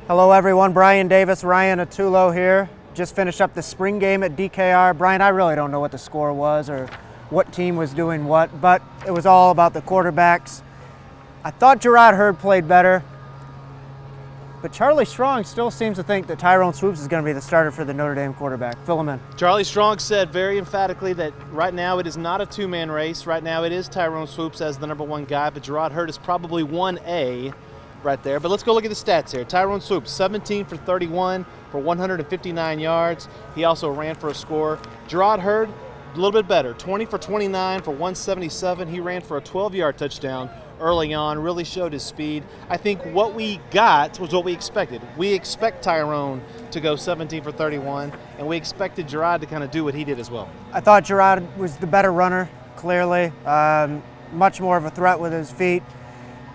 Hello everyone, Brian Davis, Ryan Autullo here. Just finished up the spring game at DKR. Brian, I really don't know what the score was or what team was doing what, but it was all about the quarterbacks. I thought Gerard Hurd played better, but Charlie Strong still seems to think that Tyrone Swoops is going to be the starter for the Notre Dame quarterback. Fill him in. Charlie Strong said very emphatically that right now it is not a two-man race. Right now it is Tyrone Swoops as the number one guy, but Gerard Hurd is probably 1A right there. But let's go look at the stats here. Tyrone Swoops, 17 for 31 for 159 yards. He also ran for a score. Gerard Hurd, a little bit better, 20 for 29 for 177. He ran for a 12-yard touchdown early on, really showed his speed. I think what we got was what we expected. We expect Tyrone to go 17 for 31, and we expected Gerard to kind of do what he did as well. I thought Gerard was the better runner, clearly. Much more of a threat with his feet.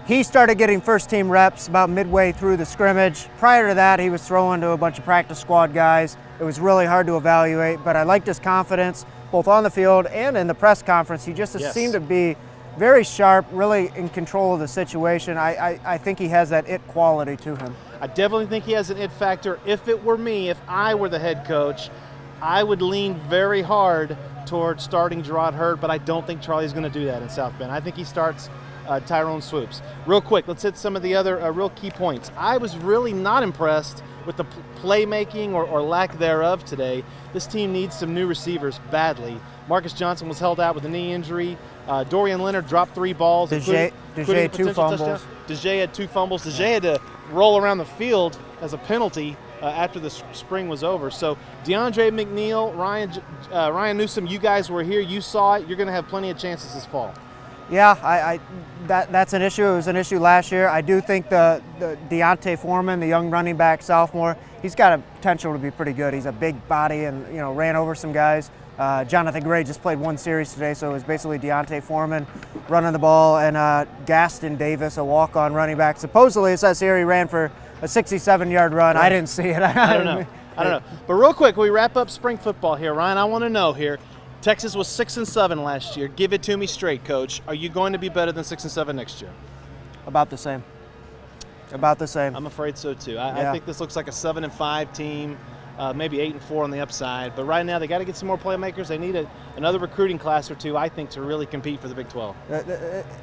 He started getting first-team reps about midway through the scrimmage. Prior to that, he was throwing to a bunch of practice squad guys. It was really hard to evaluate, but I liked his confidence, both on the field and in the press conference. He just seemed to be very sharp, really in control of the situation. I think he has that it quality to him. I definitely think he has an it factor. If it were me, if I were the head coach, I would lean very hard towards starting Gerard Hurd, but I don't think Charlie's going to do that in South Bend. I think he starts Tyrone Swoops. Real quick, let's hit some of the other real key points. I was really not impressed with the playmaking or lack thereof today. This team needs some new receivers badly. Marcus Johnson was held out with a knee injury. Dorian Leonard dropped 3 balls. DeJay had 2 fumbles. DeJay had 2 fumbles. DeJay had to roll around the field as a penalty after the spring was over. So DeAndre McNeil, Ryan Newsom, you guys were here. You saw it. You're going to have plenty of chances this fall. Yeah, that's an issue. It was an issue last year. I do think the Deontay Foreman, the young running back sophomore, he's got a potential to be pretty good. He's a big body and ran over some guys. Jonathan Gray just played 1 series today, so it was basically Deontay Foreman running the ball, and Gaston Davis, a walk-on running back. Supposedly, it says here he ran for a 67-yard run. Right. I didn't see it. I don't know. But real quick, we wrap up spring football here. Ryan, I want to know here. Texas was 6-7 last year. Give it to me straight, Coach. Are you going to be better than 6-7 next year? About the same. About the same. I'm afraid so too. I think this looks like a 7-5 team, maybe 8-4 on the upside. But right now they got to get some more playmakers. They need another recruiting class or two, I think, to really compete for the Big 12.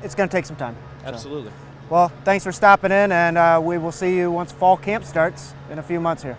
It's going to take some time. Absolutely. So. Well, thanks for stopping in, and we will see you once fall camp starts in a few months here.